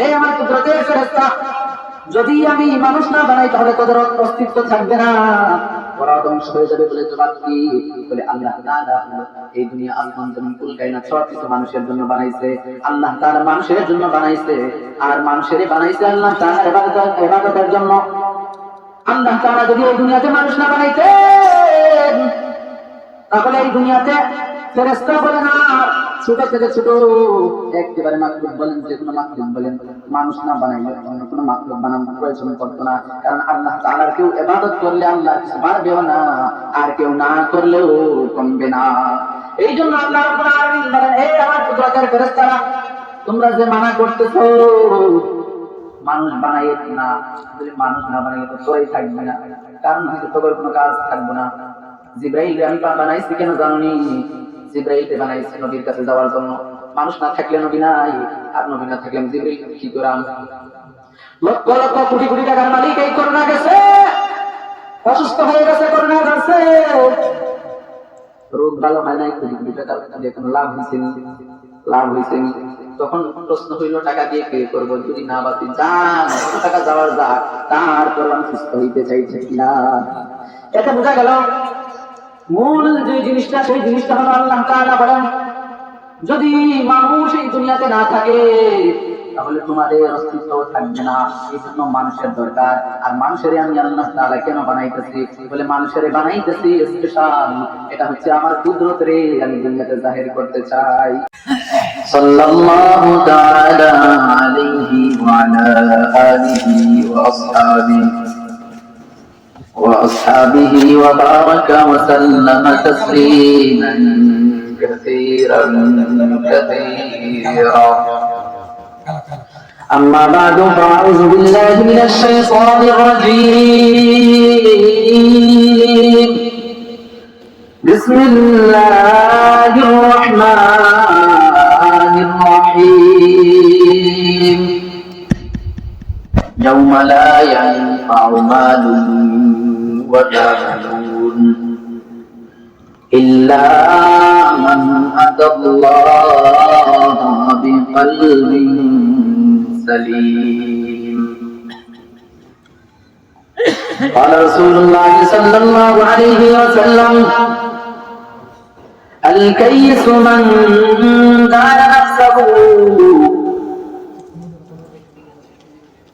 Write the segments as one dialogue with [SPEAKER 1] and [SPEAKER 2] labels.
[SPEAKER 1] এই আমার কুদরতের ফেরেশতা, যদি আমি মানুষ না বানাই তাহলে তোদের অস্তিত্ব থাকবে না, ওরা ধ্বংস হয়ে যাবে। বলে জবাব কি? বলে আল্লাহ তাআলা এই দুনিয়া আসমান জমিন কুল কায়নাত সব কিছু মানুষের জন্য বানাইছে। আল্লাহ তাআলা মানুষের জন্য বানাইছে, আর মানুষেরই বানাইছে আল্লাহ তাআলা ইবাদতের জন্য। আল্লাহ তাআলা যদি এই দুনিয়াতে মানুষ না বানাইতেন তাহলে এই দুনিয়াতে ফেরেশতা বলেন আর ছোট থেকে ছোট একেবারে মাখলুক বলেন, যে কোনো মাখলুক বলেন, মানুষ না বানাইলে অন্য কোনো মাখলুক বানানোর প্রয়োজন পড়তো না। কারণ আল্লাহ তাআলার কেউ ইবাদত করলে আল্লাহ কিছু বাড়বেও না, আর কেউ না করলেও কমবে না। এই জন্য আল্লাহ রাব্বুল আলামিন বলেন, এই আমার কুদরতের ফেরেশতারা, তোমরা যে মানা করতেছো মানুষ বানাইয়ে না, যদি মানুষ না বানাইলে তো তোরাই থাকবে না, কারণ তোদের কোনো কাজ থাকবে না। জিব্রাইল আমি বানাইছি কেন জানি? জিব্রাইলকে বানাইছি নবীর কাছে যাওয়ার জন্য। মানুষ না থাকলে নবী নাই, আর নবী না থাকলে জিব্রাইল কি করাম? লক্ষ লক্ষ কোটি কোটি টাকার মালিক এই করোনা গেছে, অসুস্থ হয়ে গেছে, করোনা গেছে, রোগ ভালো হয় নাই, কোটি কোটি টাকা দিয়ে কোনো লাভ হয়েছে, লাভ হয়েছে। তখন প্রশ্ন হইল টাকা দিয়ে কে করবো? যদি না বাঁচি যান টাকা যাওয়ার যাক, তারপর আমি সুস্থ হইতে চাইছি কিনা। এটা বোঝা গেল মূল যে জিনিসটা, সেই জিনিসটা হলো আল্লাহ তাআলা বলেন, যদি মানুষ এই দুনিয়াতে না থাকে তাহলে তোমাদের অস্তিত্ব থাকবে না। এই জন্য মানুষের দরকার। আর মানুষের আমি আল্লাহ তাআলা কেন বানাইতেছি? বলে মানুষের বানাইতেছি স্পেশাল, এটা হচ্ছে আমার কুদরতের আমি দুনিয়াতে জাহির করতে চাই। সাল্লাল্লাহু তাআলা আলাইহি ওয়া আলা আলিহি ওয়া আসহাবিহি ওয়া বারাকা ওয়া সাল্লামা তাসলিমান كثيرا كثيرا. أما بعد فأعوذ بالله من الشيطان الرجيم. بسم الله الرحمن الرحيم. يوم لا ينفع مال ولا بنون إلا من أتى الله بقلب سليم. قال رسول الله صلى الله عليه وسلم: الكيس من دان نفسه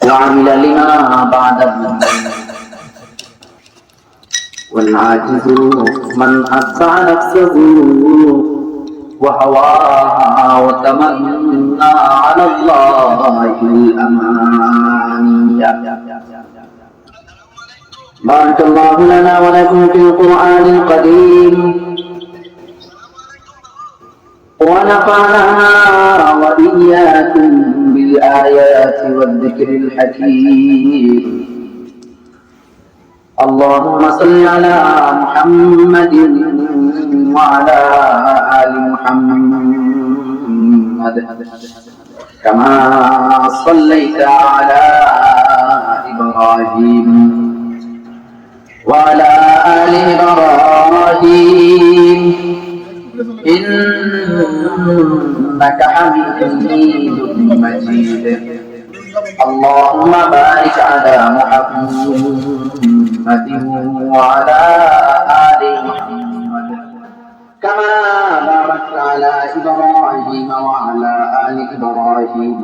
[SPEAKER 1] وعمل لما بعد الموت، والعاجز من أتبع نفسه وهواها وتمنى على الله الأماني. بارك الله لنا ولكم في القرآن القديم، ونفعنا وإياكم بالآيات والذكر الحكيم. اللهم صل على محمد وعلى آل محمد كما صليت على إبراهيم وعلى آل إبراهيم إنك حميد مجيد. اللهم بارك على محمد وعلى آل محمد كما باركت على إبراهيم وعلى آل إبراهيم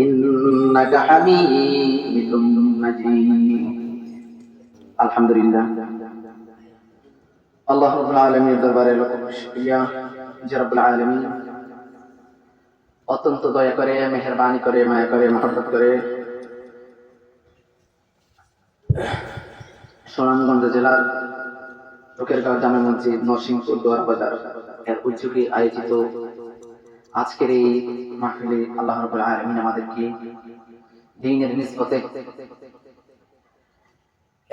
[SPEAKER 1] إنك حميد مجيد. الحمد لله. আল্লাহ রাব্বুল আলামিনের দরবারে লাখ শুকরিয়া যে রাব্বুল আলামিন অত্যন্ত দয়া করে, মেহেরবানি করে, মায়া করে, মহব্বত করে সুনামগঞ্জ জেলার লোকেরগাঁও জামে মসজিদ নরসিংপুর দোয়ার বাজার এর উদ্যোগে আয়োজিত আজকের এই মাহফিলে আল্লাহ রাব্বুল আলামিন আমাদেরকে দ্বীনের নিসবতে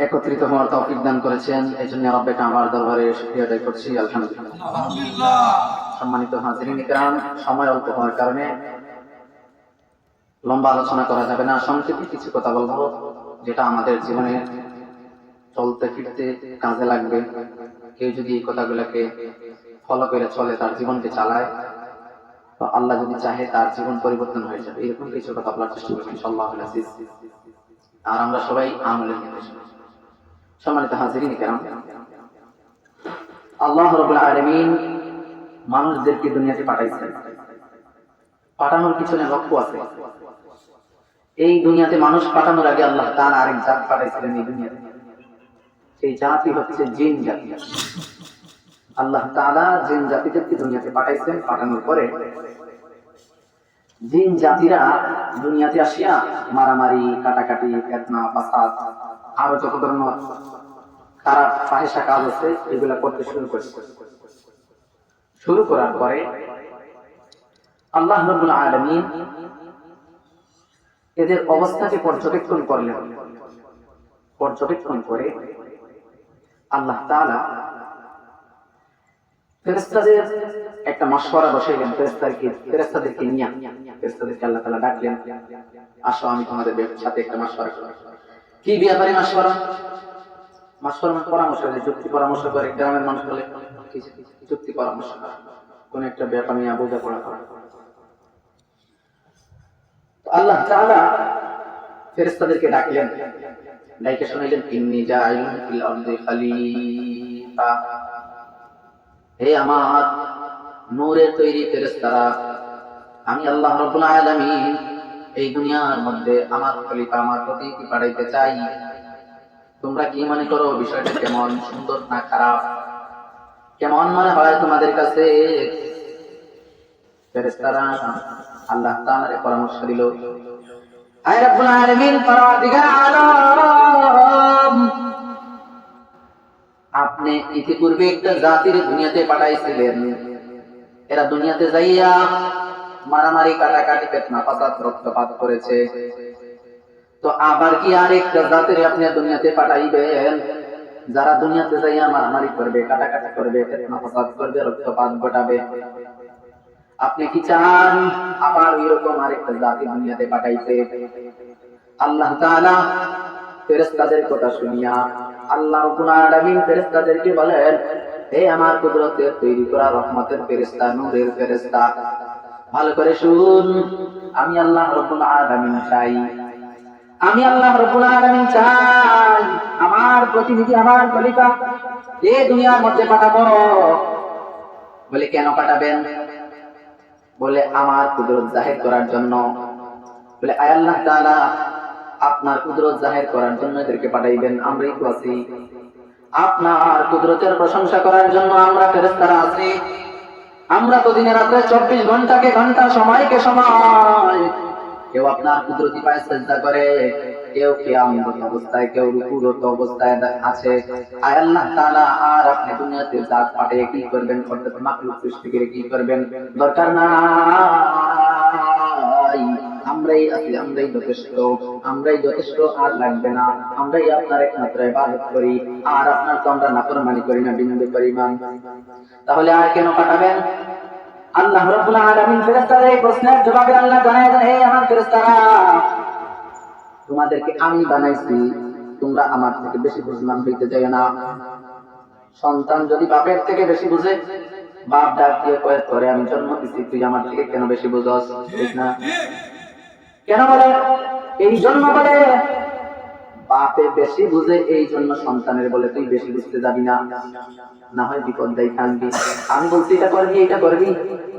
[SPEAKER 1] একত্রিত হওয়ার তৌফিক দান করেছেন। এই জন্য রব্বে কাবার দরবারে শুকরিয়া আদায় করছি, আলহামদুলিল্লাহ। সম্মানিত হাজিরিন কিরাম, সময় অল্প হওয়ার কারণে লম্বা আলোচনা করা যাবে না। সংক্ষেপে কিছু কথা বলবো যেটা আমাদের জীবনে চলতে ফিরতে কাজে লাগবে। কেউ যদি এই কথাগুলোকে ফলো করে চলে, তার জীবনকে চালায়, তো আল্লাহ যদি চাহে তার জীবন পরিবর্তন হয়ে যাবে, এরকম কিছু কথা বলার চেষ্টা করবেন ইনশাআল্লাহুল আজিজ। আর আমরা সবাই আমলের নির্দেশ। সম্মানিত হাজিরিন কেরাম, আল্লাহ রাব্বুল আলামিন মানুষদেরকে দুনিয়াতে পাঠাইছেন। পাঠানোর পিছনে লক্ষ্য আছে। এই দুনিয়াতে মানুষ পাঠানোর আগে আল্লাহ তাআলা আরেক জাত পাঠাইছিলেন এই দুনিয়াতে। সেই জাতি হচ্ছে জিন জাতি। আল্লাহ তাআলা জিন জাতিদেরকে দুনিয়াতে পাঠাইছেন। পাঠানোর পরে জিন জাতিরা দুনিয়াতে আসিয়া মারামারি, কাটাকাটি, ফিতনা, ফাসাদ, আরো যত ধরনের খারাপ ফাহিশা কাজ আছে এগুলা করতে শুরু করেছে। শুরু করার পরে আল্লাহ রাব্বুল আলামিন এদের অবস্থাকে পর্যবেক্ষণ করলেন। পর্যবেক্ষণ করে আল্লাহ তাআলা ফেরেশতাদের একটা মাশওয়ারা বসাইলেন। ফেরেশতাদেরকে নিয়ে ফেরেশতাদেরকে আল্লাহ তাআলা ডাকলেন, আসো আমি তোমাদের সাথে একটা মাশওয়ারা করব। কি ব্যাপারে মাশওয়ারা? মাশওয়ারা মানে পরামর্শ করে, যুক্তি পরামর্শ করে। গ্রামের মানুষ বলে যুক্তি পরামর্শ করে, কোন একটা ব্যাপার নিয়ে বোঝাপড়া করা। আল্লাহ তাআলা ফেরেশতাদেরকে ডাকলেন, ডাইকে শোনাইলেন, ইন্নী জাইলুন ফিল আরদি খলিফা। হে আমার নূরের তৈরি ফেরেশতারা, আমি আল্লাহ রাব্বুল আলামিন এই দুনিয়ার মধ্যে আমার খলিফা, আমার প্রতিনিধি পাঠাইতে চাই। তোমরা কি মনে করো বিষয়টা কেমন, সুন্দর না খারাপ? কেমন মনে হয় তোমাদের কাছে? ফেরেশতারা আল্লাহ তাআলার পরামর্শ দিল, হে রব্বুল আলামিন, পরওয়ারদিগার আলম, আপনি ইতিপূর্বে একটা জাতির দুনিয়াতে পাঠাইছিলেন। এরা দুনিয়াতে যাইয়া মারামারি, কাটাকাটি, ফিতনা, ফাসাদ, রক্তপাত করেছে। তো আবার কি আরেকটা জাতির আপনি দুনিয়াতে পাঠাইবেন যারা দুনিয়াতে যাইয়া মারামারি করবে, কাটাকাটি করবে, ফিতনা ফাসাদ করবে, রক্তপাত ঘটাবে? আপনি কি চান আবার এরকম আরেকটা জাতি দুনিয়াতে পাঠাইতে? আল্লাহ তাআলা ফেরেশতাদের কথা শুনিয়া আল্লাহ রাব্বুল আলামিন ফেরেশতাদেরকে বলেন, হে আমার কুদরতের তৈরি করা রহমতের ফেরেশতা, নূরের ফেরেশতা, ভালো করে শুন। আমি আল্লাহ রাব্বুল আলামিন চাই, আমি আল্লাহ রাব্বুল আলামিন চাই আমার প্রতিনিধি, আমার খলিফা এই দুনিয়ার মধ্যে পাঠাবো। বলে কেন পাঠাবেন? বলে আমার কুদরত জাহির করার জন্য। বলে আয় আল্লাহ তাআলা, আপনার কুদরত জাহির করার জন্য এদেরকে পাঠাইবেন, আমরাই তো আছি। আপনার কুদরতের প্রশংসা করার জন্য আমরা ফেরেশতারা আছি। আমরা তো দিনে রাতে 24 ঘন্টাকে ঘন্টা, সময়কে সময়। কেউ আপনার কুদরতি পায়ে সিজদা করে, কেউ কিয়ামত অবস্থায়, কেউ রুকুরত অবস্থায় আছে। আয় আল্লাহ তাআলা, আর আপনি দুনিয়াতে জাত পাঠিয়ে কি করবেন? অর্থাৎ মাখলুক সৃষ্টি করে কি করবেন? দরকার নাই। আমরাই আছি, আমরাই যথেষ্ট, আর লাগবে না। আমরাই আপনার একমাত্র ইবাদত করি, আর আপনার তো আমরা নাফরমানি করি না বিন্দু পরিমাণ। তাহলে আর কেন পাঠাবেন? আল্লাহ রাব্বুল আলামিন ফেরেশতাদের এই প্রশ্নের জবাবে আল্লাহ জানায় দেন, হে আমার ফেরেশতারা, তোমাদেরকে আমি বানাইছি, তোমরা আমার থেকে বেশি বুঝমান হইতে যাও না। সন্তান যদি বাপের থেকে বেশি বুঝে, বাপ ডাক দিয়ে কয়ে, তোরে আমি জন্ম দিছি, তুই আমার থেকে কেন বেশি বুঝস? ঠিক না? কেন বলে? এই জন্য বলে বাপে বেশি বুঝে, এই জন্য সন্তানের বলে তুই বেশি বুঝতে যাবি না, না হয় বিপদ দেয় থাকবি। আমি বলছি এটা করবি, এটা করবি,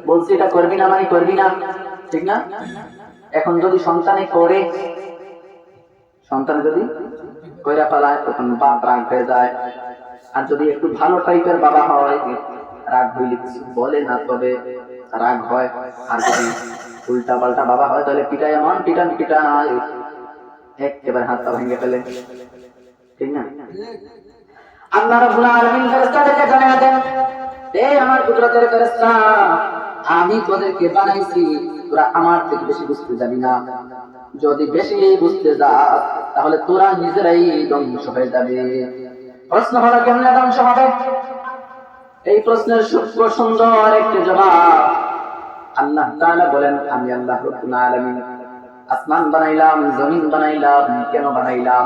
[SPEAKER 1] বলছি এটা করবি না মানে করবি না, ঠিক না? এখন যদি সন্তানে করে, সন্তানে যদি কইরা ফেলায়, তখন বাপ রাগ হয়ে যায়। আর যদি একটু ভালো টাইপের বাবা হয়, রাগ হইলে কিছু বলে না, তবে রাগ হয়। আর যদি উল্টা পাল্টা বাবা হয়, তাহলে পিটায়, এমন পিটায় একেবারে হাত পা ভেঙে ফেলে, ঠিক না? আল্লাহ রাব্বুল আলামিন ফেরেশতাদেরকে জানায় দেন, হে আমার কুদরতের ফেরেশতা, আমি তোদেরকে বানাইছি, তোরা আমার থেকে বেশি বুঝতে যাবি না। যদি বেশি বুঝতে যাস, তাহলে তোরা নিজেরাই ধ্বংস হয়ে যাবে। প্রশ্ন হলো, কেমনে ধ্বংস হবে? এই প্রশ্নের সূক্ষ্ম সুন্দর একটি জবাব আল্লাহ তাআলা বলেন, আমি আল্লাহ রাব্বুল আলামিন আসমান বানাইলাম, জমিন বানাইলাম। কেন বানাইলাম?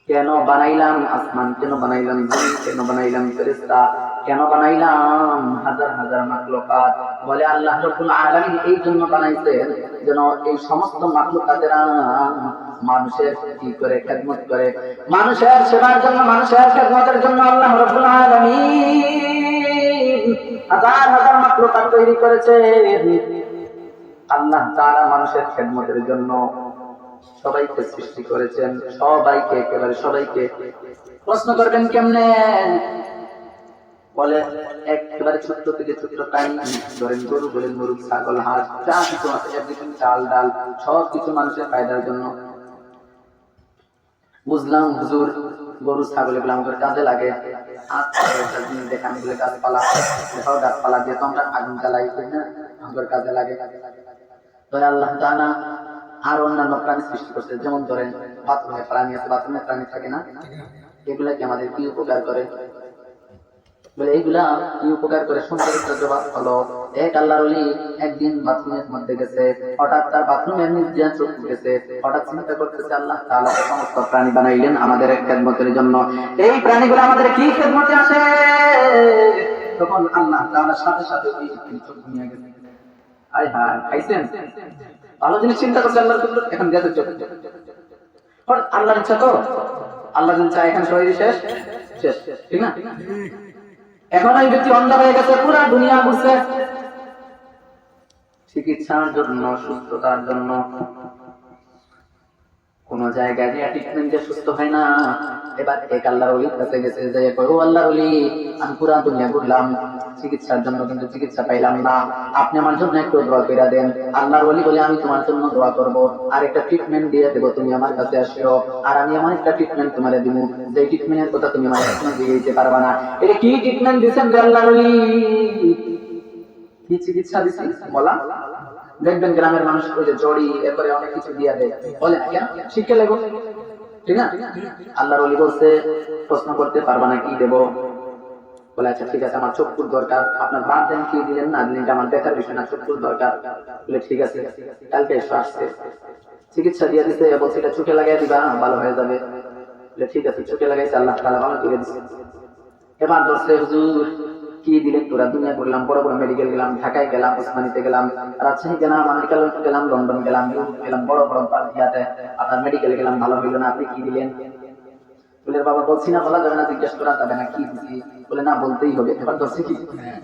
[SPEAKER 1] কেন বানাইলাম আসমান? কেন বানাইলাম জমিন? কেন বানাইলাম ফেরেশতা? কেন বানাইলাম? হাজার হাজার মাখলুকাত। বলে আল্লাহ রাব্বুল আলামিন এই জন্য বানাইছেন যেন এই সমস্ত মাখলুকাতেরা মানুষের কি করে খেদমত করে, মানুষের সেবার জন্য, মানুষের খেদমতের জন্য আল্লাহ রাব্বুল আলামিন হাজার হাজার মাখলুকাত তৈরি করেছেন। আল্লাহ তাআলা মানুষের খেদমতের জন্য সবাইকে সৃষ্টি করেছেন, সবাইকে, একেবারে সবাইকে। প্রশ্ন করবেন কেমনে? বলে একেবারে ছোট্ট থেকে ছোট্ট প্রাণী, ধরেন গরু, বলেন মুরগ, ছাগল, হাঁস, যা কিছু আছে এভরিথিং, চাল ডাল সব কিছু মানুষের ফায়দার জন্য। বুঝলাম হুজুর, গরু ছাগল এগুলো আমাদের কাজে লাগে, দেখান বলে গাছপালা, গাছপালা দিয়ে তো আমরা আগুন জ্বালাই, না আমাদের কাজে লাগে। তবে আল্লাহ তাআলা আর অন্যান্য প্রাণী সৃষ্টি করছে, যেমন ধরেন বাথরুমে প্রাণী আছে, বাথরুমে প্রাণী থাকে না, এগুলা কি আমাদের কি উপকার করে? বলে এইগুলা কি উপকার করে? সুন্দর জবাব হলো, এক আল্লাহর ওলি একদিন বাথরুমের মধ্যে গেছে, হঠাৎ তার বাথরুমের নিচ দিয়ে চোখ গেছে, হঠাৎ চিন্তা করতেছে আল্লাহ তাআলা সমস্ত প্রাণী বানাইলেন আমাদের খেদমতের জন্য, এই প্রাণীগুলো আমাদের কি খেদমতে আসে? তখন আল্লাহ তাআলার সাথে সাথে ওই চোখ নিয়ে গেছে। আয় হায়, খাইছেন? ভালো জিনিস চিন্তা করছে আল্লাহর কুদরত, এখন গেছে চোখ। আল্লাহর ইচ্ছা তো, আল্লাহ যদি চায় এখন সবাই শেষ শেষ, ঠিক না? এখন এই ব্যক্তি অন্ধ হয়ে গেছে, পুরা দুনিয়া বুঝছে। চিকিৎসার জন্য, সুস্থতার জন্য কোন জায়গায় যে ট্রিটমেন্ট দিয়ে সুস্থ হয় না। এবার এক আল্লাহর ওলির কাছে গেছে, যে ও আল্লাহর ওলি, আমি পুরা দুনিয়া ঘুরলাম চিকিৎসার জন্য, কিন্তু চিকিৎসা পাইলাম না, আপনি আমার জন্য একটু দোয়া করে দেন। আল্লাহর ওলি বলে, আমি তোমার জন্য দোয়া করব, আর একটা ট্রিটমেন্ট দিয়ে দেবো, তুমি আমার কাছে আসিও, আর আমি আমার একটা ট্রিটমেন্ট তোমারে দিব, যে ট্রিটমেন্টের কথা তুমি আমার এখনো দিয়ে দিতে পারবা না। এটা কি ট্রিটমেন্ট দিচ্ছেন আল্লাহর ওলি? কি চিকিৎসা দিচ্ছি বলা? দেখবেন গ্রামের মানুষ ওই যে জড়ি, এরপরে অনেক কিছু দিয়া দেয়, বলে না কেন? শিখে লেগো, ঠিক না? আল্লাহর ওলি বলছে, প্রশ্ন করতে পারবা না, কি দেবো? বলে আচ্ছা ঠিক আছে, আমার চক্ষুর দরকার, আপনার বাদ দেন, কি দিলেন না দিলেন আমার দেখার বিষয় না, চক্ষুর দরকার। বলে ঠিক আছে, কালকে এসে আসছে, চিকিৎসা দিয়ে দিতে, বলছে এটা চোখে লাগাই দিবা, ভালো হয়ে যাবে। বলে ঠিক আছে, চোখে লাগাইছে, আল্লাহ তাআলা ভালো করে দিচ্ছে। এবার ধরছে, হুজুর কি দিলেন? পুরা দুনিয়া করলাম, বড় বড় মেডিকেল গেলাম, ঢাকায় গেলাম, ওসমানীতে গেলাম, রাজশাহী গেলাম, আমেরিকা গেলাম, লন্ডন গেলাম, ইউরোপ গেলাম, বড় বড় ইয়াতে আপনার মেডিকেল গেলাম, ভালো হইল না, আপনি কি দিলেন? বলে বাবা বলছি না, বলা যাবে না, জিজ্ঞেস করা যাবে না, কি দিচ্ছি? বলে না, বলতেই হবে। এবার ধরছে কি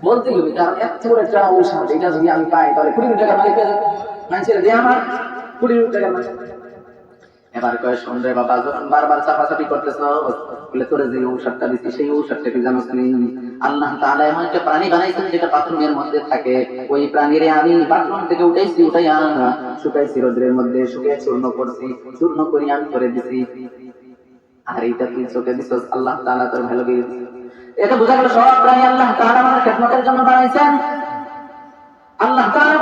[SPEAKER 1] বলতেই হবে, কারণ এত বড় একটা ঔষধ, এটা যদি আমি পাই তাহলে 20 টাকা মালিক হয়ে যাবে, মানুষের দিয়ে আমার 20 টাকা মালিক। এবার কয়, শোন রে বাবা, যখন বারবার চাপাচাপি করতেছ, বলে তোরে যে ঔষধটা দিচ্ছি সেই ঔষধটা কি জানোস তুমি? আল্লাহ তাআলা এমন একটা প্রাণী বানাইছেন যেটা বাথরুমের মধ্যে থাকে, ওই প্রাণীরে আমি বাথরুম থেকে উঠাইছি, উঠাইয়া শুকাইছি রোদ্রের মধ্যে, শুকিয়ে চূর্ণ করছি, চূর্ণ করি আমি করে দিছি, আর এইটা তুই চোখে দিছস, আল্লাহ তাআলা তোর ভালো করে দিছে। এটা বোঝা গেল সব প্রাণী আল্লাহ তাআলা আমাদের খেদমতের জন্য বানাইছেন। আল্লাহ তাআলা